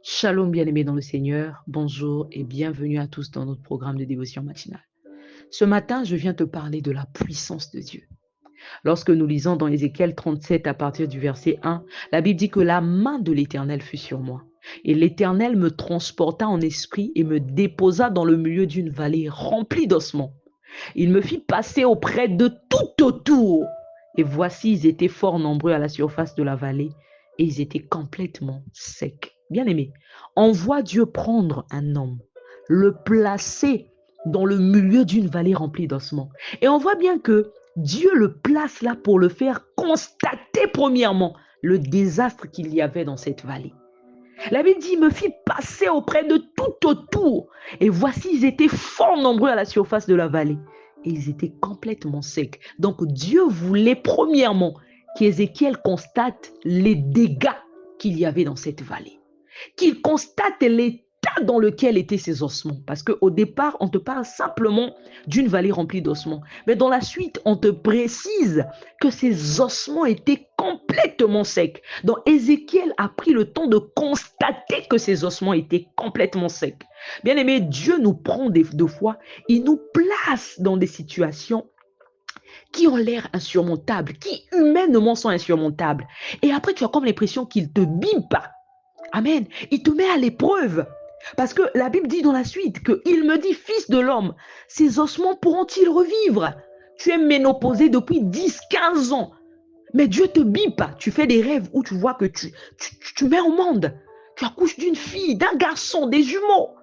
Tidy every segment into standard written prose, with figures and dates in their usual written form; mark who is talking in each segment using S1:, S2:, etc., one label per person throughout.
S1: Shalom bien-aimés dans le Seigneur, bonjour et bienvenue à tous dans notre programme de dévotion matinale. Ce matin, je viens te parler de la puissance de Dieu. Lorsque nous lisons dans Ézéchiel 37 à partir du verset 1, la Bible dit que la main de l'Éternel fut sur moi. Et l'Éternel me transporta en esprit et me déposa dans le milieu d'une vallée remplie d'ossements. Il me fit passer auprès de tout autour. Et voici, ils étaient fort nombreux à la surface de la vallée et ils étaient complètement secs. Bien-aimé, on voit Dieu prendre un homme, le placer dans le milieu d'une vallée remplie d'ossements. Et on voit bien que Dieu le place là pour le faire constater premièrement le désastre qu'il y avait dans cette vallée. La Bible dit, il me fit passer auprès de tout autour. Et voici, ils étaient fort nombreux à la surface de la vallée. Et ils étaient complètement secs. Donc Dieu voulait premièrement qu'Ézéchiel constate les dégâts qu'il y avait dans cette vallée. Qu'il constate l'état dans lequel étaient ces ossements. Parce qu'au départ, on te parle simplement d'une vallée remplie d'ossements. Mais dans la suite, on te précise que ces ossements étaient complètement secs. Donc Ézéchiel a pris le temps de constater que ces ossements étaient complètement secs. Bien aimé, Dieu nous prend deux fois, il nous place dans des situations qui ont l'air insurmontables, qui humainement sont insurmontables. Et après, tu as comme l'impression qu'il te bime pas. Amen. Il te met à l'épreuve. Parce que la Bible dit dans la suite qu'il me dit, fils de l'homme, ces ossements pourront-ils revivre? Tu es ménopausé depuis 10, 15 ans. Mais Dieu te bipe. Tu fais des rêves où tu vois que tu mets au monde. Tu accouches d'une fille, d'un garçon, des jumeaux.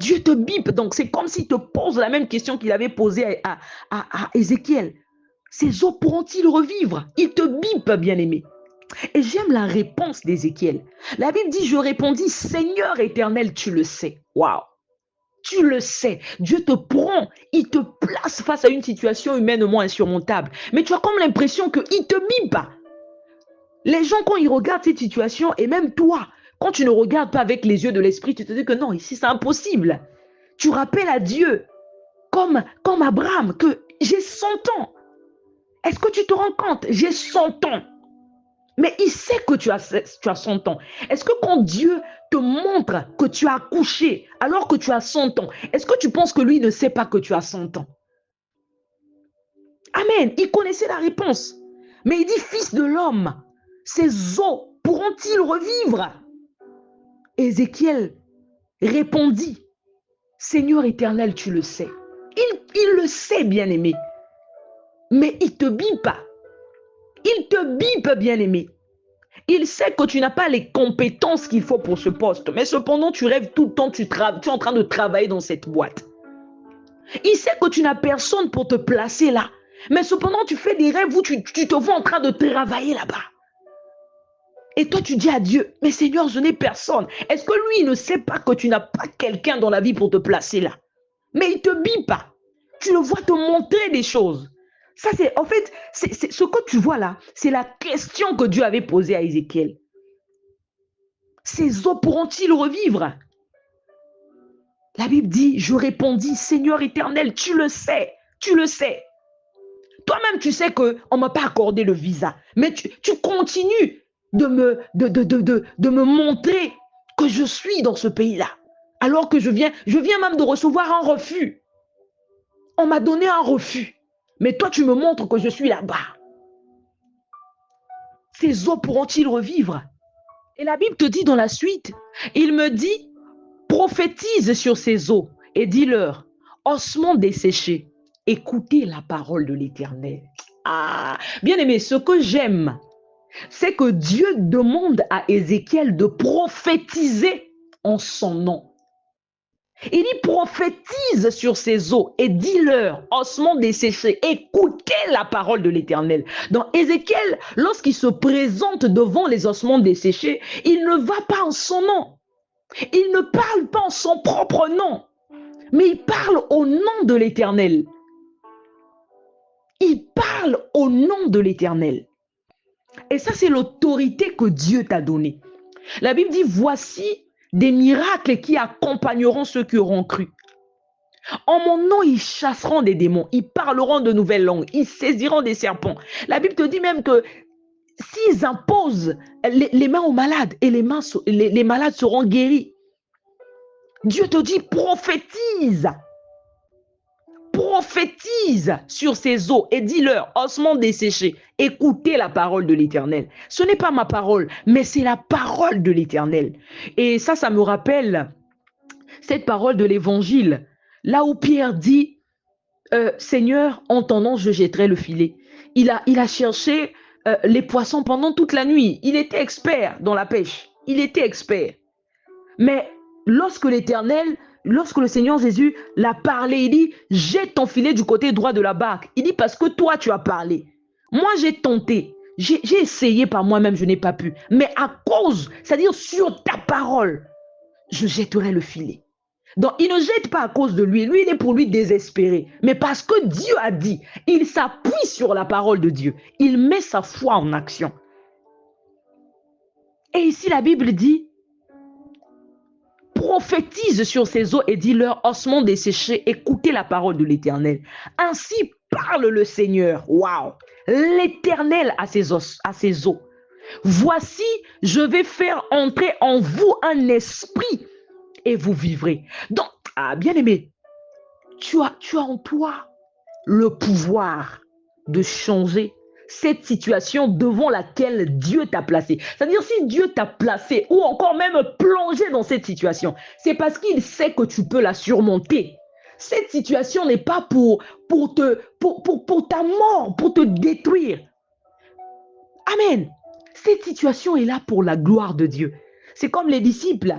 S1: Dieu te bipe. Donc c'est comme s'il te pose la même question qu'il avait posée à Ézéchiel. Ces os pourront-ils revivre? Il te bipe, bien-aimé. Et j'aime la réponse d'Ézéchiel. La Bible dit, je répondis, Seigneur éternel, tu le sais. Waouh! Tu le sais. Dieu te prend, il te place face à une situation humainement insurmontable. Mais tu as comme l'impression qu'il te bipe. Les gens, quand ils regardent cette situation, et même toi, quand tu ne regardes pas avec les yeux de l'esprit, tu te dis que non, ici c'est impossible. Tu rappelles à Dieu, comme Abraham, que j'ai 100 ans. Est-ce que tu te rends compte? J'ai 100 ans. Mais il sait que tu as 100 ans. Est-ce que quand Dieu te montre que tu as accouché alors que tu as 100 ans, est-ce que tu penses que lui ne sait pas que tu as 100 ans? Amen. Il connaissait la réponse. Mais il dit, fils de l'homme, ces os pourront-ils revivre? Ézéchiel répondit, Seigneur éternel, tu le sais. Il le sait, bien-aimé. Mais il te bipe. Il te bipe, bien-aimé. Il sait que tu n'as pas les compétences qu'il faut pour ce poste. Mais cependant, tu rêves tout le temps, tu es en train de travailler dans cette boîte. Il sait que tu n'as personne pour te placer là. Mais cependant, tu fais des rêves où tu te vois en train de travailler là-bas. Et toi, tu dis à Dieu, mais Seigneur, je n'ai personne. Est-ce que lui, il ne sait pas que tu n'as pas quelqu'un dans la vie pour te placer là? Mais il ne te bille pas. Tu le vois te montrer des choses. Ça, c'est, en fait, c'est ce que tu vois là, c'est la question que Dieu avait posée à Ézéchiel. Ces os pourront-ils revivre? La Bible dit, je répondis, Seigneur éternel, tu le sais, tu le sais. Toi-même, tu sais qu'on ne m'a pas accordé le visa, mais tu continues de me montrer que je suis dans ce pays-là. Alors que je viens même de recevoir un refus. On m'a donné un refus, mais toi, tu me montres que je suis là-bas. Ces os pourront-ils revivre? Et la Bible te dit dans la suite, il me dit, prophétise sur ces eaux et dis-leur, ossements desséchés, écoutez la parole de l'Éternel. Ah, bien aimé, ce que j'aime, c'est que Dieu demande à Ézéchiel de prophétiser en son nom. Il dit prophétise sur ces eaux et dis-leur, ossements desséchés, écoutez la parole de l'Éternel. Dans Ézéchiel, lorsqu'il se présente devant les ossements desséchés, il ne va pas en son nom. Il ne parle pas en son propre nom, mais il parle au nom de l'Éternel. Il parle au nom de l'Éternel. Et ça, c'est l'autorité que Dieu t'a donnée. La Bible dit, voici des miracles qui accompagneront ceux qui auront cru. En mon nom, ils chasseront des démons, ils parleront de nouvelles langues, ils saisiront des serpents. La Bible te dit même que s'ils imposent les mains aux malades et les malades seront guéris. Dieu te dit, prophétise. Prophétise sur ces eaux et dis-leur, ossements desséchés, écoutez la parole de l'Éternel. Ce n'est pas ma parole, mais c'est la parole de l'Éternel. Et ça me rappelle cette parole de l'Évangile, là où Pierre dit, Seigneur, en ton nom, je jetterai le filet. Il a cherché les poissons pendant toute la nuit. Il était expert dans la pêche. Il était expert. Mais lorsque le Seigneur Jésus l'a parlé, il dit, jette ton filet du côté droit de la barque. Il dit, parce que toi, tu as parlé. Moi, j'ai tenté. J'ai essayé par moi-même, je n'ai pas pu. Mais à cause, c'est-à-dire sur ta parole, je jetterai le filet. Donc, il ne jette pas à cause de lui. Lui, il est pour lui désespéré. Mais parce que Dieu a dit, il s'appuie sur la parole de Dieu. Il met sa foi en action. Et ici, la Bible dit, prophétise sur ces eaux et dis-leur, ossements desséchés, écoutez la parole de l'Éternel. Ainsi parle le Seigneur. Waouh! L'Éternel à ses eaux. Voici, je vais faire entrer en vous un esprit et vous vivrez. Donc, bien-aimé, tu as en toi le pouvoir de changer cette situation devant laquelle Dieu t'a placé. C'est-à-dire, si Dieu t'a placé ou encore même plongé dans cette situation, c'est parce qu'il sait que tu peux la surmonter. Cette situation n'est pas pour ta mort, pour te détruire. Amen. Cette situation est là pour la gloire de Dieu. C'est comme les disciples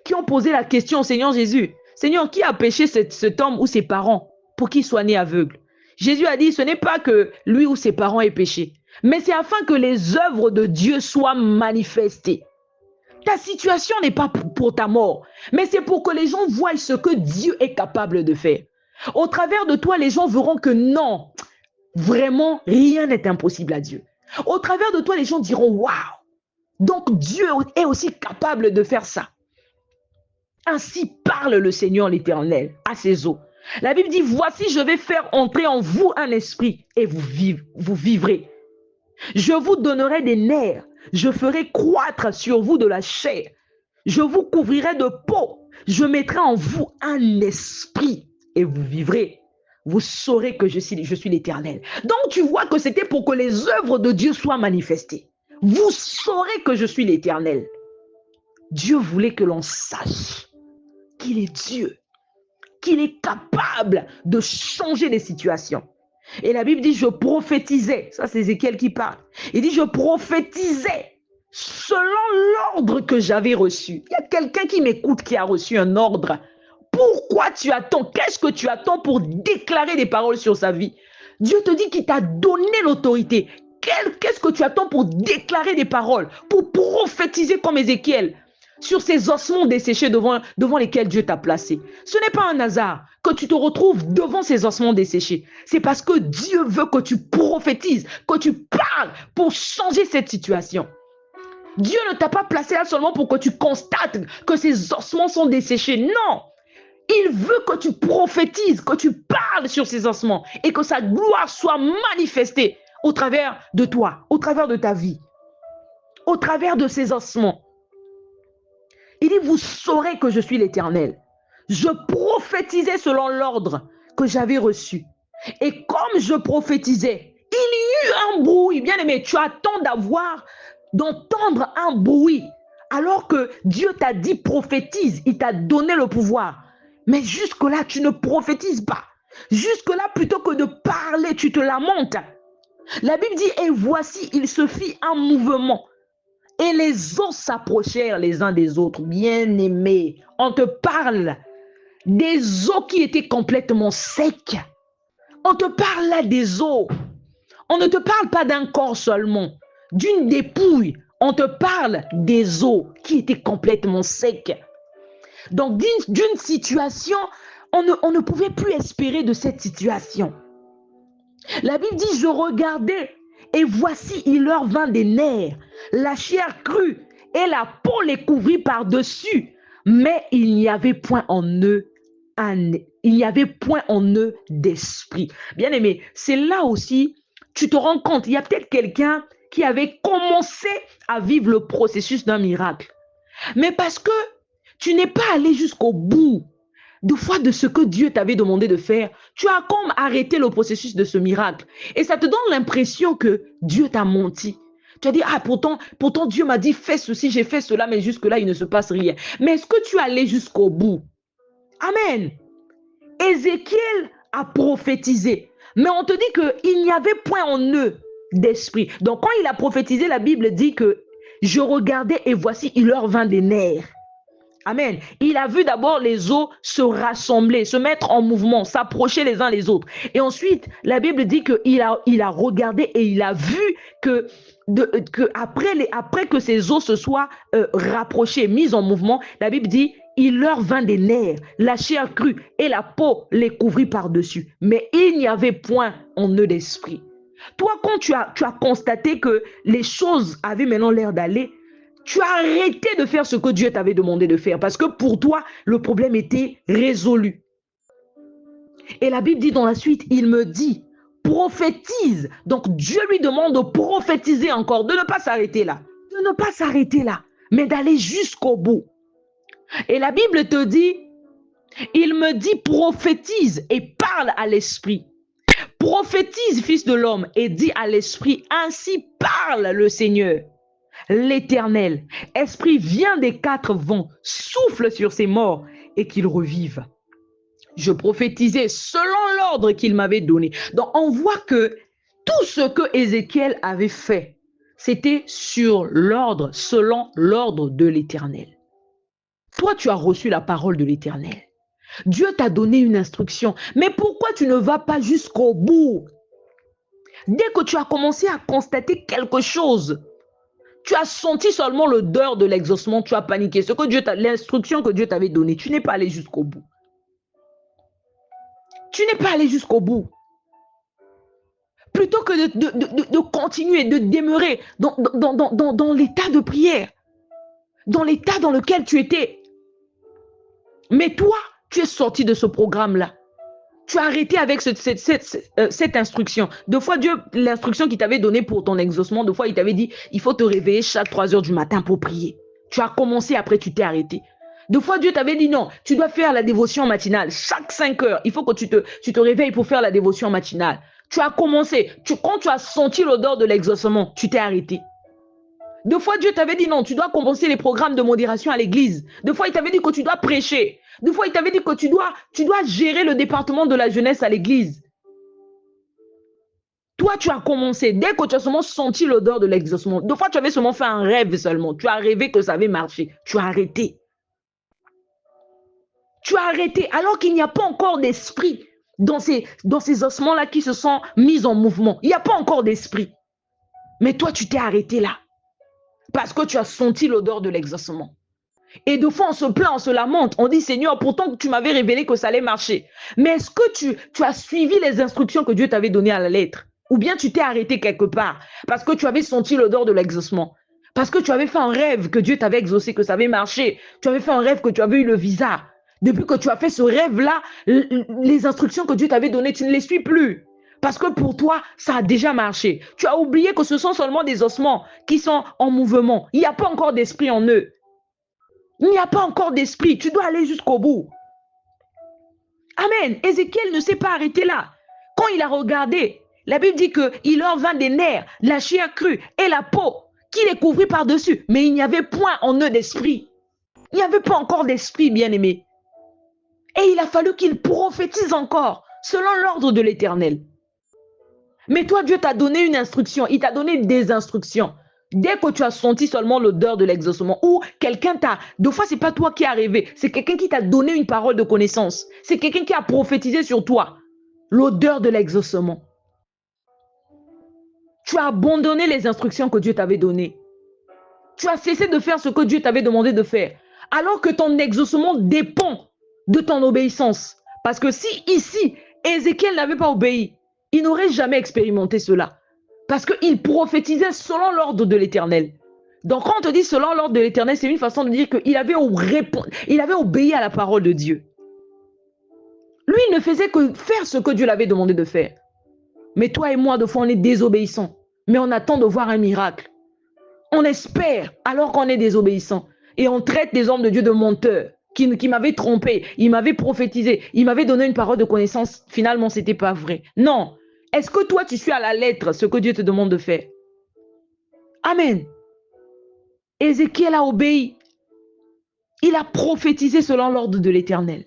S1: qui ont posé la question au Seigneur Jésus. Seigneur, qui a péché cet homme ou ses parents pour qu'il soit né aveugle? Jésus a dit, ce n'est pas que lui ou ses parents aient péché, mais c'est afin que les œuvres de Dieu soient manifestées. Ta situation n'est pas pour ta mort, mais c'est pour que les gens voient ce que Dieu est capable de faire. Au travers de toi, les gens verront que non, vraiment, rien n'est impossible à Dieu. Au travers de toi, les gens diront, waouh, donc Dieu est aussi capable de faire ça. Ainsi parle le Seigneur l'Éternel à ses eaux. La Bible dit, voici, je vais faire entrer en vous un esprit et vous vivrez. Je vous donnerai des nerfs, je ferai croître sur vous de la chair. Je vous couvrirai de peau, je mettrai en vous un esprit et vous vivrez. Vous saurez que je suis l'Éternel. Donc tu vois que c'était pour que les œuvres de Dieu soient manifestées. Vous saurez que je suis l'Éternel. Dieu voulait que l'on sache qu'il est Dieu, qu'il est capable de changer les situations. Et la Bible dit, je prophétisais. Ça, c'est Ézéchiel qui parle. Il dit, je prophétisais selon l'ordre que j'avais reçu. Il y a quelqu'un qui m'écoute qui a reçu un ordre. Pourquoi tu attends? Qu'est-ce que tu attends pour déclarer des paroles sur sa vie? Dieu te dit qu'il t'a donné l'autorité. Qu'est-ce que tu attends pour déclarer des paroles, pour prophétiser comme Ézéchiel sur ces ossements desséchés devant lesquels Dieu t'a placé? Ce n'est pas un hasard que tu te retrouves devant ces ossements desséchés. C'est parce que Dieu veut que tu prophétises, que tu parles pour changer cette situation. Dieu ne t'a pas placé là seulement pour que tu constates que ces ossements sont desséchés. Non! Il veut que tu prophétises, que tu parles sur ces ossements et que sa gloire soit manifestée au travers de toi, au travers de ta vie, au travers de ces ossements. Il dit, vous saurez que je suis l'Éternel. Je prophétisais selon l'ordre que j'avais reçu. Et comme je prophétisais, il y eut un bruit. Bien aimé, tu attends d'entendre un bruit. Alors que Dieu t'a dit prophétise, il t'a donné le pouvoir. Mais jusque-là, tu ne prophétises pas. Jusque-là, plutôt que de parler, tu te lamentes. La Bible dit, et voici, il se fit un mouvement. Et les eaux s'approchèrent les uns des autres. Bien-aimés, on te parle des eaux qui étaient complètement secs. On te parle là des eaux. On ne te parle pas d'un corps seulement, d'une dépouille. On te parle des eaux qui étaient complètement secs. Donc, d'une situation, on ne pouvait plus espérer de cette situation. La Bible dit, je regardais et voici, il leur vint des nerfs, la chair crue et la peau les couvrit par-dessus. Mais il n'y avait point en eux d'esprit. Bien aimé, c'est là aussi, tu te rends compte, il y a peut-être quelqu'un qui avait commencé à vivre le processus d'un miracle. Mais parce que tu n'es pas allé jusqu'au bout de ce que Dieu t'avait demandé de faire, tu as comme arrêté le processus de ce miracle. Et ça te donne l'impression que Dieu t'a menti. Tu as dit, ah, pourtant Dieu m'a dit, fais ceci, j'ai fait cela, mais jusque-là, il ne se passe rien. Mais est-ce que tu es allé jusqu'au bout? Amen. Ézéchiel a prophétisé, mais on te dit qu'il n'y avait point en eux d'esprit. Donc, quand il a prophétisé, la Bible dit que je regardais et voici, il leur vint des nerfs. Amen. Il a vu d'abord les os se rassembler, se mettre en mouvement, s'approcher les uns les autres. Et ensuite, la Bible dit qu'il a regardé et il a vu que après que ces os se soient rapprochés, mis en mouvement, la Bible dit il leur vint des nerfs, la chair crue et la peau les couvrit par-dessus. Mais il n'y avait point en eux d'esprit. Toi, quand tu as constaté que les choses avaient maintenant l'air d'aller, tu as arrêté de faire ce que Dieu t'avait demandé de faire parce que pour toi, le problème était résolu. Et la Bible dit dans la suite, il me dit, prophétise. Donc Dieu lui demande de prophétiser encore, de ne pas s'arrêter là. De ne pas s'arrêter là, mais d'aller jusqu'au bout. Et la Bible te dit, il me dit, prophétise et parle à l'esprit. Prophétise, fils de l'homme, et dis à l'esprit, ainsi parle le Seigneur. L'Éternel, esprit vient des quatre vents, souffle sur ces morts et qu'ils revivent. Je prophétisais selon l'ordre qu'il m'avait donné. Donc on voit que tout ce que Ézéchiel avait fait, c'était sur l'ordre, selon l'ordre de l'Éternel. Toi, tu as reçu la parole de l'Éternel. Dieu t'a donné une instruction. Mais pourquoi tu ne vas pas jusqu'au bout? Dès que tu as commencé à constater quelque chose, tu as senti seulement l'odeur de l'exaucement, tu as paniqué. L'instruction que Dieu t'avait donnée, tu n'es pas allé jusqu'au bout. Tu n'es pas allé jusqu'au bout. Plutôt que de continuer, de demeurer dans l'état de prière, dans l'état dans lequel tu étais. Mais toi, tu es sorti de ce programme-là. Tu as arrêté avec cette instruction. Deux fois, Dieu, l'instruction qu'il t'avait donnée pour ton exaucement, deux fois, il t'avait dit, il faut te réveiller chaque 3 heures du matin pour prier. Tu as commencé, après, tu t'es arrêté. Deux fois, Dieu t'avait dit, non, tu dois faire la dévotion matinale. Chaque 5 heures, il faut que tu te réveilles pour faire la dévotion matinale. Tu as commencé. Quand tu as senti l'odeur de l'exaucement, tu t'es arrêté. Deux fois, Dieu t'avait dit, non, tu dois commencer les programmes de modération à l'église. Deux fois, il t'avait dit que tu dois prêcher. Deux fois, il t'avait dit que tu dois gérer le département de la jeunesse à l'église. Toi, tu as commencé. Dès que tu as seulement senti l'odeur de l'exaucement, deux fois, tu avais seulement fait un rêve seulement. Tu as rêvé que ça avait marché. Tu as arrêté. Tu as arrêté alors qu'il n'y a pas encore d'esprit dans ces ossements-là qui se sont mis en mouvement. Il n'y a pas encore d'esprit. Mais toi, tu t'es arrêté là. Parce que tu as senti l'odeur de l'exaucement. Et deux fois, on se plaint, on se lamente. On dit, Seigneur, pourtant tu m'avais révélé que ça allait marcher. Mais est-ce que tu as suivi les instructions que Dieu t'avait données à la lettre? Ou bien tu t'es arrêté quelque part parce que tu avais senti l'odeur de l'exaucement? Parce que tu avais fait un rêve que Dieu t'avait exaucé, que ça avait marché. Tu avais fait un rêve que tu avais eu le visa. Depuis que tu as fait ce rêve-là, les instructions que Dieu t'avait données, tu ne les suis plus. Parce que pour toi, ça a déjà marché. Tu as oublié que ce sont seulement des ossements qui sont en mouvement. Il n'y a pas encore d'esprit en eux. Il n'y a pas encore d'esprit. Tu dois aller jusqu'au bout. Amen. Ézéchiel ne s'est pas arrêté là. Quand il a regardé, la Bible dit qu'il leur vint des nerfs, la chair crue et la peau qui les couvrit par-dessus. Mais il n'y avait point en eux d'esprit. Il n'y avait pas encore d'esprit, bien-aimé. Et il a fallu qu'il prophétise encore, selon l'ordre de l'Éternel. Mais toi, Dieu t'a donné une instruction. Il t'a donné des instructions. Dès que tu as senti seulement l'odeur de l'exaucement, ou quelqu'un t'a... Deux fois, ce n'est pas toi qui as rêvé. C'est quelqu'un qui t'a donné une parole de connaissance. C'est quelqu'un qui a prophétisé sur toi. L'odeur de l'exaucement. Tu as abandonné les instructions que Dieu t'avait données. Tu as cessé de faire ce que Dieu t'avait demandé de faire. Alors que ton exaucement dépend de ton obéissance. Parce que si ici, Ézéchiel n'avait pas obéi, il n'aurait jamais expérimenté cela. Parce qu'il prophétisait selon l'ordre de l'Éternel. Donc quand on te dit selon l'ordre de l'Éternel, c'est une façon de dire qu'il avait obéi à la parole de Dieu. Lui, il ne faisait que faire ce que Dieu l'avait demandé de faire. Mais toi et moi, de fois, on est désobéissants. Mais on attend de voir un miracle. On espère alors qu'on est désobéissant. Et on traite des hommes de Dieu de menteurs, qui m'avaient trompé, ils m'avaient prophétisé, ils m'avaient donné une parole de connaissance. Finalement, ce n'était pas vrai. Non. Est-ce que toi, tu suis à la lettre ce que Dieu te demande de faire? Amen. Ézéchiel a obéi. Il a prophétisé selon l'ordre de l'Éternel.